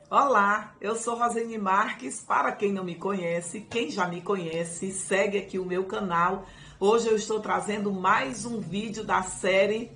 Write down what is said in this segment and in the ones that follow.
Olá, eu sou Rosane Marques. Para quem não me conhece, quem já me conhece, segue aqui o meu canal. Hoje eu estou trazendo mais um vídeo da série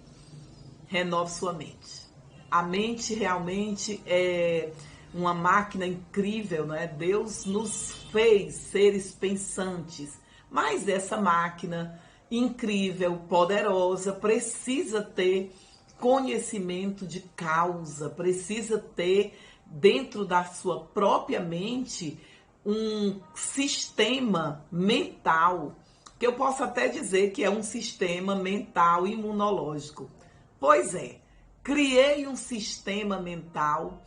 Renove Sua Mente. A mente realmente é uma máquina incrível, né? Deus nos fez seres pensantes, mas essa máquina incrível, poderosa, precisa ter conhecimento de causa, precisa ter dentro da sua própria mente um sistema mental, que eu posso até dizer que é um sistema mental imunológico. Pois é, criei um sistema mental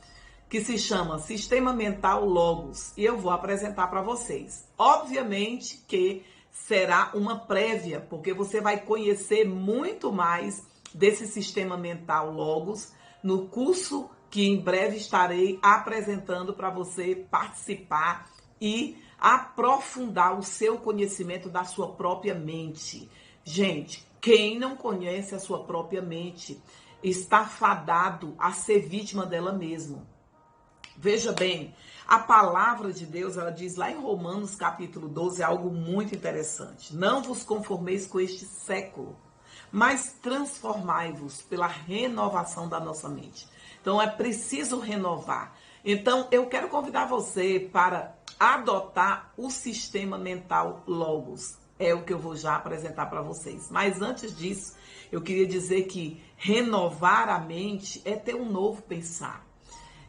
que se chama Sistema Mental Logos e eu vou apresentar para vocês. Obviamente que será uma prévia, porque você vai conhecer muito mais desse Sistema Mental Logos no curso que em breve estarei apresentando para você participar e aprofundar o seu conhecimento da sua própria mente. Gente, quem não conhece a sua própria mente está fadado a ser vítima dela mesma. Veja bem, a palavra de Deus, ela diz lá em Romanos capítulo 12, algo muito interessante. Não vos conformeis com este século, mas transformai-vos pela renovação da nossa mente. Então é preciso renovar. Então eu quero convidar você para adotar o sistema mental Logos. É o que eu vou já apresentar para vocês. Mas antes disso, eu queria dizer que renovar a mente é ter um novo pensar.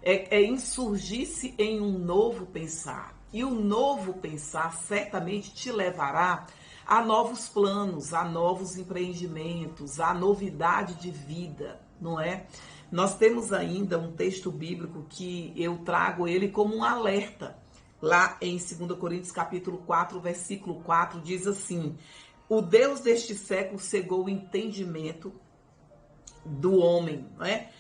É insurgir-se em um novo pensar. E o novo pensar certamente te levará a novos planos, a novos empreendimentos, a novidade de vida, não é? Nós temos ainda um texto bíblico que eu trago ele como um alerta. Lá em 2 Coríntios capítulo 4, versículo 4, diz assim: o Deus deste século cegou o entendimento do homem, não é?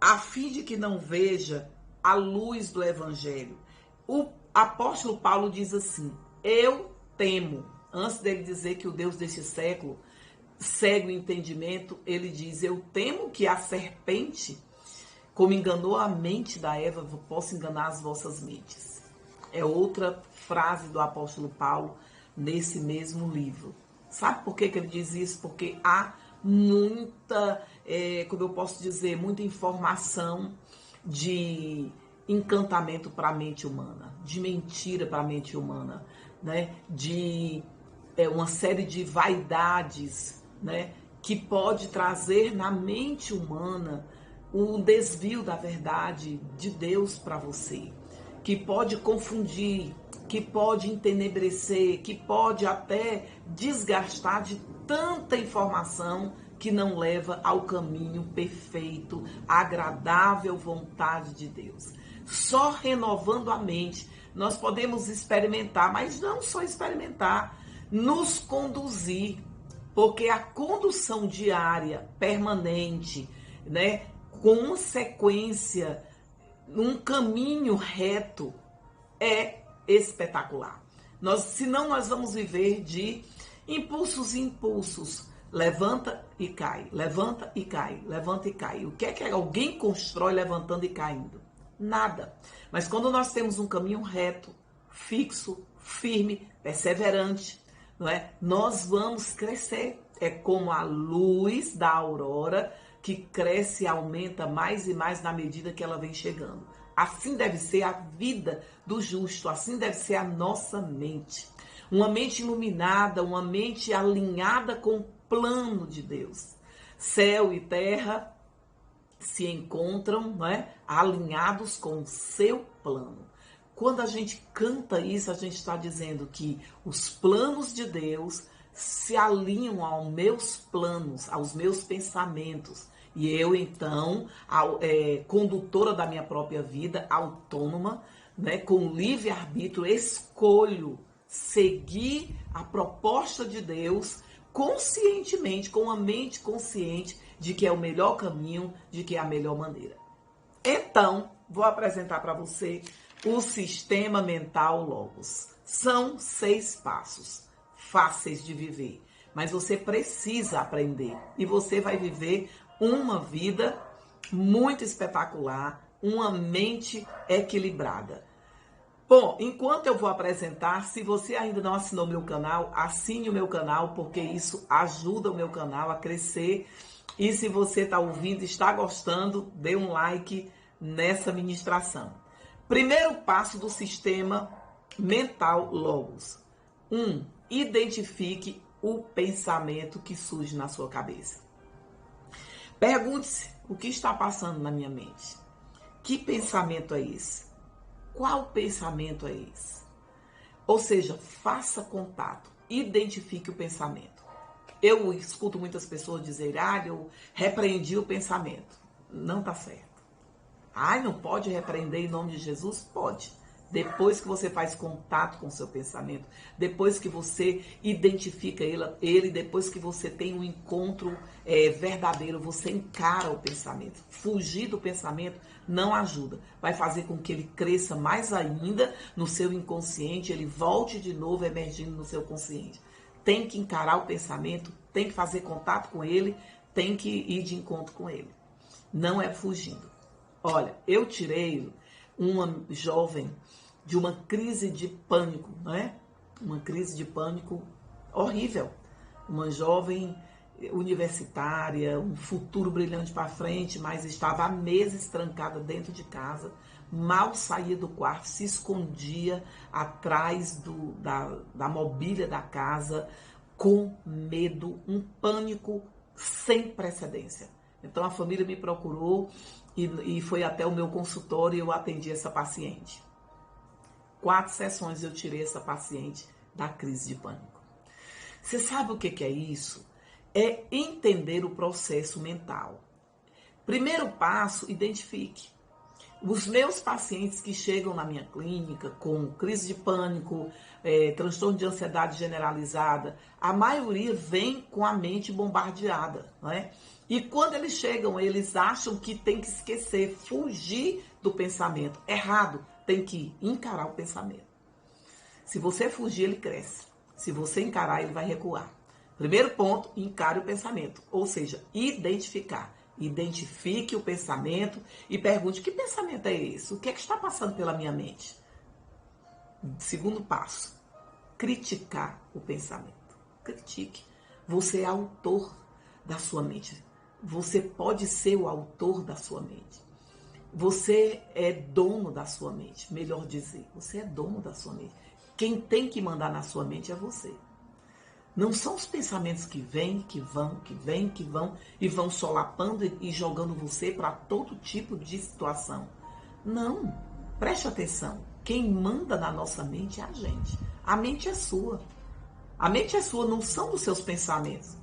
A fim de que não veja a luz do evangelho. O apóstolo Paulo diz assim: eu temo. Antes dele dizer que o Deus deste século cega o entendimento, ele diz: eu temo que a serpente, como enganou a mente da Eva, possa enganar as vossas mentes. É outra frase do apóstolo Paulo nesse mesmo livro. Sabe por que ele diz isso? Porque há muita, como eu posso dizer, muita informação de encantamento para a mente humana, de mentira para a mente humana, né? De uma série de vaidades, né? Que pode trazer na mente humana um desvio da verdade de Deus para você, que pode confundir, que pode entenebrecer, que pode até desgastar de tanta informação que não leva ao caminho perfeito, agradável vontade de Deus. Só renovando a mente nós podemos experimentar, mas não só experimentar, nos conduzir, porque a condução diária, permanente, né, com uma sequência, um caminho reto, é espetacular. Senão nós vamos viver de impulsos e impulsos. Levanta e cai, levanta e cai, levanta e cai. O que é que alguém constrói levantando e caindo? Nada. Mas quando nós temos um caminho reto, fixo, firme, perseverante, não é? Nós vamos crescer. É como a luz da aurora que cresce e aumenta mais e mais na medida que ela vem chegando. Assim deve ser a vida do justo, assim deve ser a nossa mente. Uma mente iluminada, uma mente alinhada com o plano de Deus. Céu e terra se encontram, não é? Alinhados com o seu plano. Quando a gente canta isso, a gente está dizendo que os planos de Deus se alinham aos meus planos, aos meus pensamentos. E eu, então, condutora da minha própria vida, autônoma, né, com livre-arbítrio, escolho seguir a proposta de Deus conscientemente, com a mente consciente de que é o melhor caminho, de que é a melhor maneira. Então, vou apresentar para você o Sistema Mental Logos. São 6 passos fáceis de viver, mas você precisa aprender e você vai viver uma vida muito espetacular, uma mente equilibrada. Bom, enquanto eu vou apresentar, se você ainda não assinou meu canal, assine o meu canal, porque isso ajuda o meu canal a crescer. E se você está ouvindo, está gostando, dê um like nessa ministração. Primeiro passo do sistema mental Logos. 1. Identifique o pensamento que surge na sua cabeça. Pergunte-se, o que está passando na minha mente? Que pensamento é esse? Qual pensamento é esse? Ou seja, faça contato, identifique o pensamento. Eu escuto muitas pessoas dizerem, eu repreendi o pensamento. Não está certo. Não pode repreender em nome de Jesus? Pode. Depois que você faz contato com o seu pensamento, depois que você identifica ele, depois que você tem um encontro verdadeiro, você encara o pensamento. Fugir do pensamento não ajuda. Vai fazer com que ele cresça mais ainda no seu inconsciente, ele volte de novo emergindo no seu consciente. Tem que encarar o pensamento, tem que fazer contato com ele, tem que ir de encontro com ele. Não é fugindo. Olha, eu tirei uma jovem de uma crise de pânico, né? Uma crise de pânico horrível. Uma jovem universitária, um futuro brilhante para frente, mas estava há meses trancada dentro de casa, mal saía do quarto, se escondia atrás da mobília da casa, com medo, um pânico sem precedência. Então a família me procurou e foi até o meu consultório e eu atendi essa paciente. 4 sessões eu tirei essa paciente da crise de pânico. Você sabe o que é isso? É entender o processo mental. Primeiro passo, identifique. Os meus pacientes que chegam na minha clínica com crise de pânico, transtorno de ansiedade generalizada, a maioria vem com a mente bombardeada, né? E quando eles chegam, eles acham que tem que esquecer, fugir do pensamento. Errado, tem que encarar o pensamento. Se você fugir, ele cresce. Se você encarar, ele vai recuar. Primeiro ponto, encare o pensamento, ou seja, identificar. Identifique o pensamento e pergunte, que pensamento é esse? O que é que está passando pela minha mente? Segundo passo, criticar o pensamento. Critique. Você é autor da sua mente. Você pode ser o autor da sua mente. Você é dono da sua mente, melhor dizer. Você é dono da sua mente. Quem tem que mandar na sua mente é você. Não são os pensamentos que vêm, que vão e vão solapando e jogando você para todo tipo de situação. Não, preste atenção. Quem manda na nossa mente é a gente. A mente é sua. A mente é sua, não são os seus pensamentos.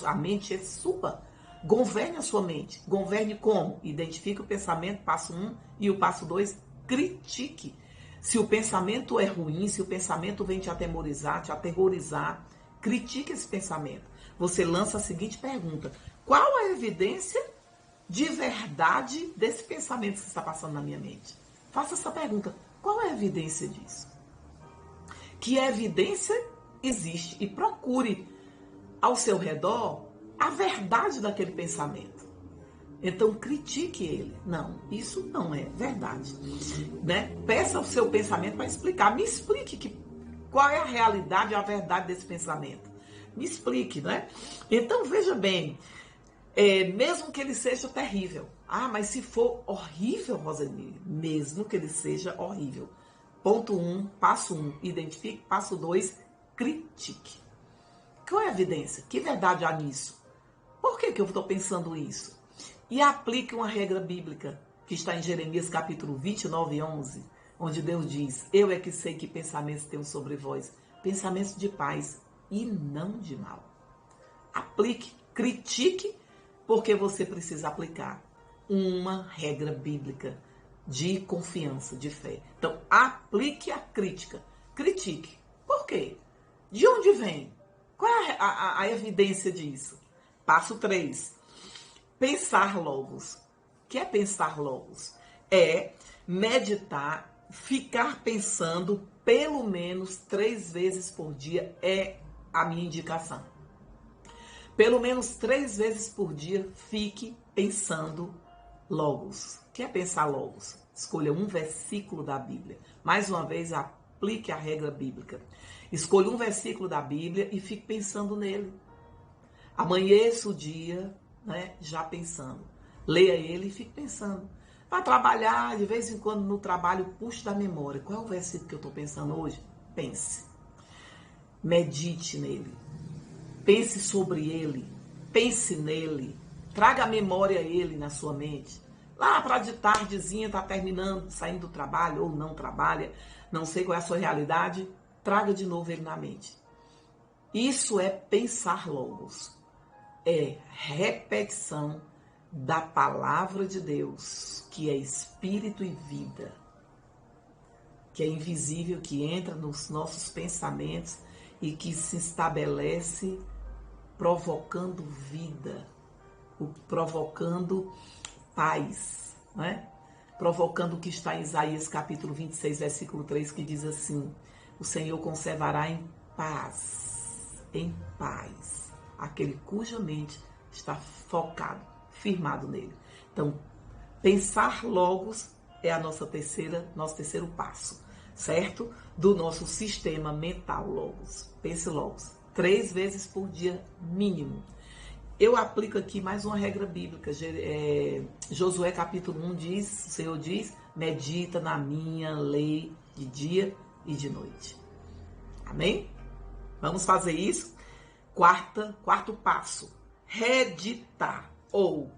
A mente é sua. Governe a sua mente. Governe como? Identifique o pensamento, passo 1, e o passo 2, critique. Se o pensamento é ruim, se o pensamento vem te aterrorizar, critique esse pensamento. Você lança a seguinte pergunta: qual a evidência de verdade desse pensamento que está passando na minha mente? Faça essa pergunta. Qual é a evidência disso? Que evidência existe? E procure ao seu redor a verdade daquele pensamento. Então, critique ele. Não, isso não é verdade. Né? Peça ao seu pensamento para explicar. Me explique qual é a realidade, a verdade desse pensamento. Me explique, né? Então, veja bem, mesmo que ele seja terrível. Mas se for horrível, Roseli, mesmo que ele seja horrível. Ponto 1, passo 1, identifique. Passo 2, critique. Qual é a evidência? Que verdade há nisso? Por que eu estou pensando isso? E aplique uma regra bíblica que está em Jeremias capítulo 29, 11, onde Deus diz: eu é que sei que pensamentos tenho sobre vós, pensamentos de paz e não de mal. Aplique, critique, porque você precisa aplicar uma regra bíblica de confiança, de fé. Então, aplique a crítica, critique. Por quê? De onde vem? Qual é a evidência disso? Passo 3. Pensar logos. O que é pensar logos? É meditar, ficar pensando pelo menos 3 vezes por dia é a minha indicação. Pelo menos 3 vezes por dia fique pensando logos. O que é pensar logos? Escolha um versículo da Bíblia. Mais uma vez, aplique a regra bíblica. Escolha um versículo da Bíblia e fique pensando nele. Amanheça o dia, né, já pensando. Leia ele e fique pensando. Vai trabalhar, de vez em quando no trabalho, puxe da memória. Qual é o versículo que eu estou pensando hoje? Pense. Medite nele. Pense sobre ele. Pense nele. Traga a memória ele na sua mente. Lá para de tardezinha, está terminando, saindo do trabalho ou não trabalha, não sei qual é a sua realidade, traga de novo ele na mente. Isso é pensar logos. É repetição da palavra de Deus, que é espírito e vida, que é invisível, que entra nos nossos pensamentos e que se estabelece provocando vida, provocando paz, né? Provocando o que está em Isaías capítulo 26, versículo 3, que diz assim: o Senhor conservará em paz, aquele cuja mente está focado, firmado nele. Então, pensar logos é nosso terceiro passo, certo? Do nosso sistema mental logos. Pense logos 3 vezes por dia, mínimo. Eu aplico aqui mais uma regra bíblica. Josué capítulo 1 diz, o Senhor diz, medita na minha lei de dia e de noite. Amém? Vamos fazer isso? Quarto passo, reeditar ou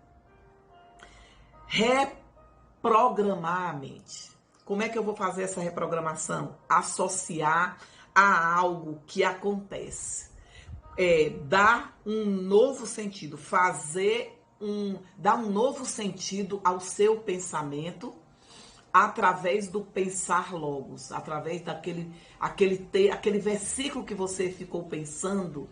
reprogramar a mente. Como é que eu vou fazer essa reprogramação? Associar a algo que acontece. Dar um novo sentido, dar um novo sentido ao seu pensamento através do pensar logos, através aquele versículo que você ficou pensando.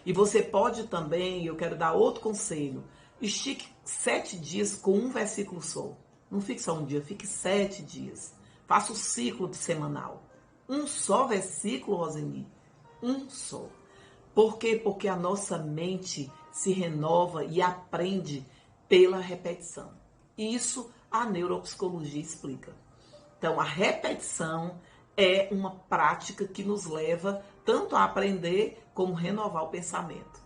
E você pode também, eu quero dar outro conselho, estique 7 dias com um versículo só. Não fique só um dia, fique 7 dias. Faça o ciclo semanal. Um só versículo, Roseni, um só. Por quê? Porque a nossa mente se renova e aprende pela repetição. Isso a neuropsicologia explica. Então, a repetição é uma prática que nos leva tanto a aprender como renovar o pensamento.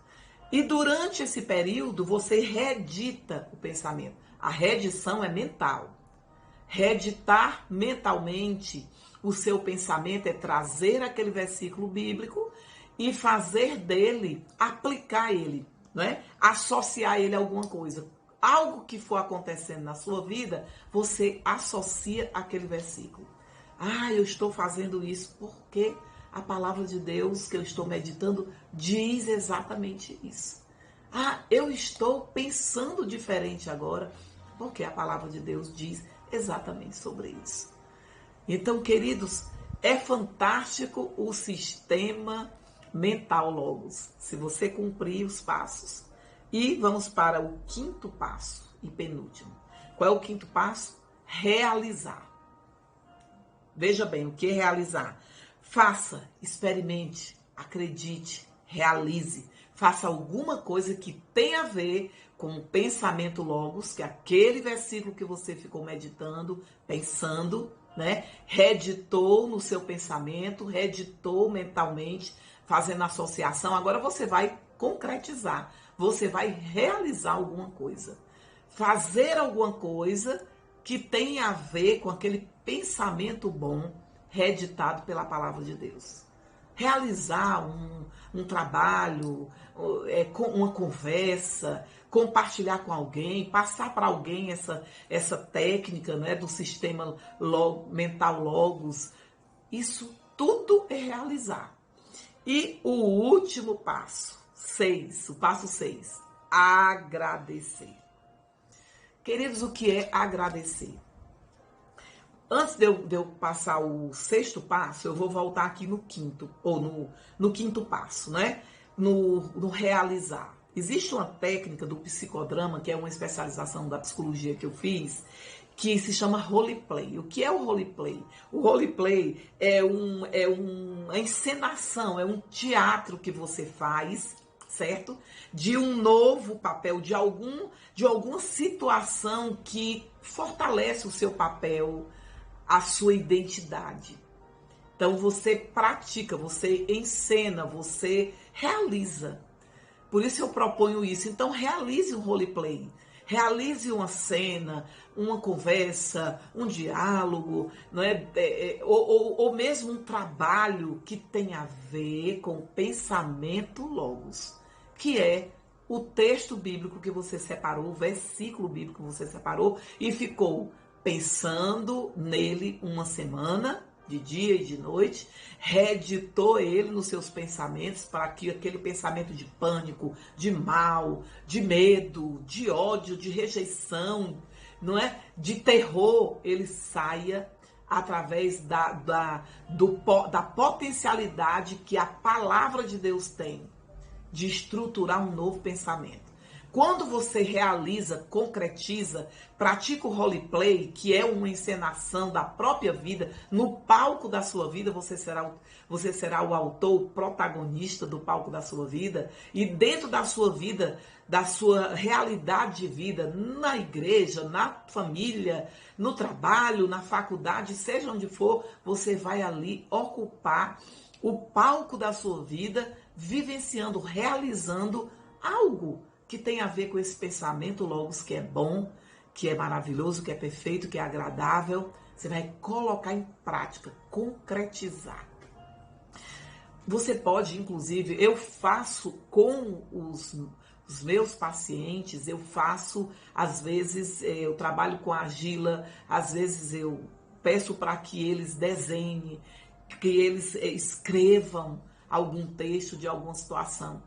E durante esse período, você reedita o pensamento. A reedição é mental. Reeditar mentalmente o seu pensamento é trazer aquele versículo bíblico e fazer dele, aplicar ele, né? Associar ele a alguma coisa. Algo que for acontecendo na sua vida, você associa aquele versículo. Eu estou fazendo isso porque a palavra de Deus que eu estou meditando diz exatamente isso. Eu estou pensando diferente agora porque a palavra de Deus diz exatamente sobre isso. Então, queridos, é fantástico o sistema mental logos, se você cumprir os passos. E vamos para o 5º passo e penúltimo. Qual é o 5º passo? Realizar. Veja bem, o que é realizar? Faça, experimente, acredite, realize. Faça alguma coisa que tenha a ver com o pensamento logos, que é aquele versículo que você ficou meditando, pensando, né? Reeditou no seu pensamento, reeditou mentalmente, fazendo associação. Agora você vai concretizar, você vai realizar alguma coisa. Fazer alguma coisa que tenha a ver com aquele pensamento bom reeditado pela palavra de Deus. Realizar um trabalho, uma conversa, compartilhar com alguém, passar para alguém essa técnica, né, do sistema mental logos. Isso tudo é realizar. E o último passo, o passo 6, agradecer. Queridos, o que é agradecer? Antes de eu passar o 6º passo, eu vou voltar aqui no 5º, ou no 5º passo, né? No realizar. Existe uma técnica do psicodrama, que é uma especialização da psicologia que eu fiz, que se chama roleplay. O que é o roleplay? O roleplay é uma encenação, é um teatro que você faz, certo? De um novo papel, de alguma situação que fortalece o seu papel, a sua identidade. Então você pratica, você encena, você realiza. Por isso eu proponho isso. Então realize um roleplay. Realize uma cena, uma conversa, um diálogo, não é? Ou mesmo um trabalho que tem a ver com o pensamento logos, que é o texto bíblico que você separou, o versículo bíblico que você separou e ficou pensando nele uma semana, de dia e de noite, reeditou ele nos seus pensamentos para que aquele pensamento de pânico, de mal, de medo, de ódio, de rejeição, não é? De terror, ele saia através da potencialidade que a palavra de Deus tem de estruturar um novo pensamento. Quando você realiza, concretiza, pratica o roleplay, que é uma encenação da própria vida, no palco da sua vida, você será o autor, o protagonista do palco da sua vida, e dentro da sua vida, da sua realidade de vida, na igreja, na família, no trabalho, na faculdade, seja onde for, você vai ali ocupar o palco da sua vida, vivenciando, realizando algo que tem a ver com esse pensamento logos que é bom, que é maravilhoso, que é perfeito, que é agradável. Você vai colocar em prática, concretizar. Você pode, inclusive, eu faço com os meus pacientes, eu faço, às vezes, eu trabalho com a argila, às vezes eu peço para que eles desenhem, que eles escrevam algum texto de alguma situação.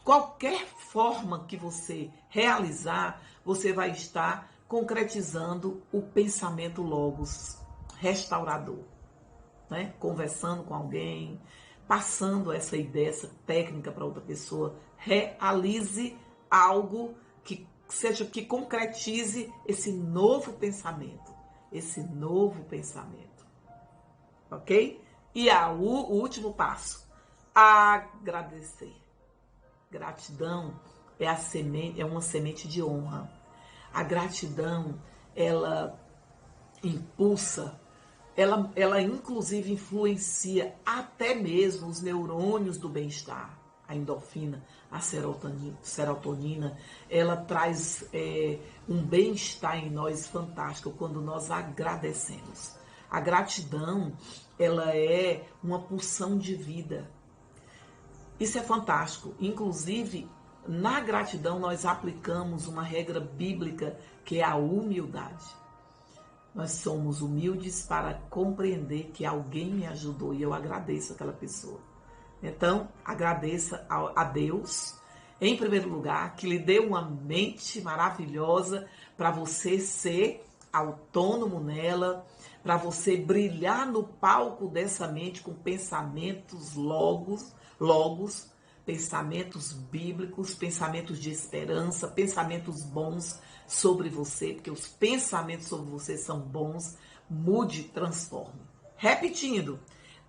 Qualquer forma que você realizar, você vai estar concretizando o pensamento logos restaurador, né? Conversando com alguém, passando essa ideia, essa técnica para outra pessoa. Realize algo que seja, que concretize esse novo pensamento, ok? E o último passo, agradecer. Gratidão é uma semente de honra. A gratidão, ela impulsa, ela inclusive influencia até mesmo os neurônios do bem-estar. A endorfina, a serotonina, ela traz um bem-estar em nós fantástico quando nós agradecemos. A gratidão, ela é uma pulsão de vida. Isso é fantástico. Inclusive, na gratidão, nós aplicamos uma regra bíblica que é a humildade. Nós somos humildes para compreender que alguém me ajudou e eu agradeço aquela pessoa. Então, agradeça a Deus, em primeiro lugar, que lhe deu uma mente maravilhosa para você ser autônomo nela, para você brilhar no palco dessa mente com pensamentos logos, pensamentos bíblicos, pensamentos de esperança, pensamentos bons sobre você, porque os pensamentos sobre você são bons. Mude, transforme. Repetindo,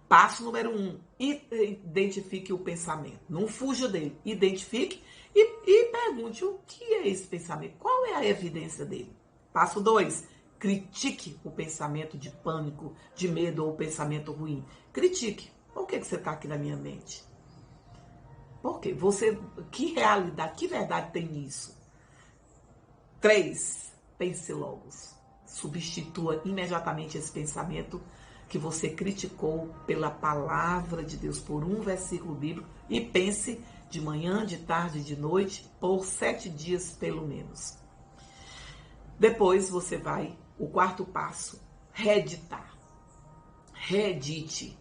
passo número 1, identifique o pensamento. Não fuja dele, identifique e pergunte o que é esse pensamento, qual é a evidência dele. Passo 2, critique o pensamento de pânico, de medo ou pensamento ruim. Critique. Por que você está aqui na minha mente? Por quê? Que realidade, que verdade tem nisso? 3, pense logos. Substitua imediatamente esse pensamento que você criticou pela palavra de Deus, por um versículo bíblico, e pense de manhã, de tarde, de noite, por 7 dias pelo menos. Depois você vai, o 4º passo, reeditar. Reedite.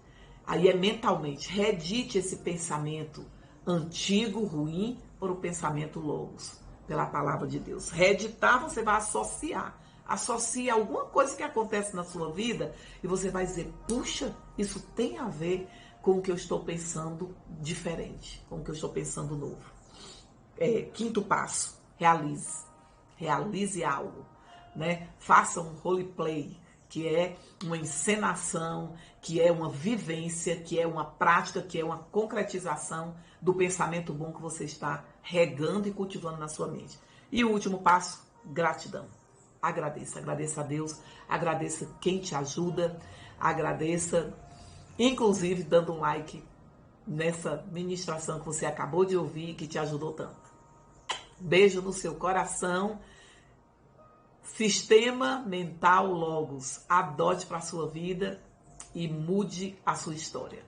Aí é mentalmente, reedite esse pensamento antigo, ruim, por o pensamento logos, pela palavra de Deus. Reeditar, você vai associar. Associe alguma coisa que acontece na sua vida e você vai dizer, puxa, isso tem a ver com o que eu estou pensando diferente, com o que eu estou pensando novo. 5º passo, realize. Realize algo, né? Faça um roleplay, que é uma encenação, que é uma vivência, que é uma prática, que é uma concretização do pensamento bom que você está regando e cultivando na sua mente. E o último passo, gratidão. agradeça. Agradeça a Deus, agradeça quem te ajuda, agradeça, inclusive dando um like nessa ministração que você acabou de ouvir, que te ajudou tanto. Beijo no seu coração. Sistema Mental Logos. Adote para a sua vida e mude a sua história.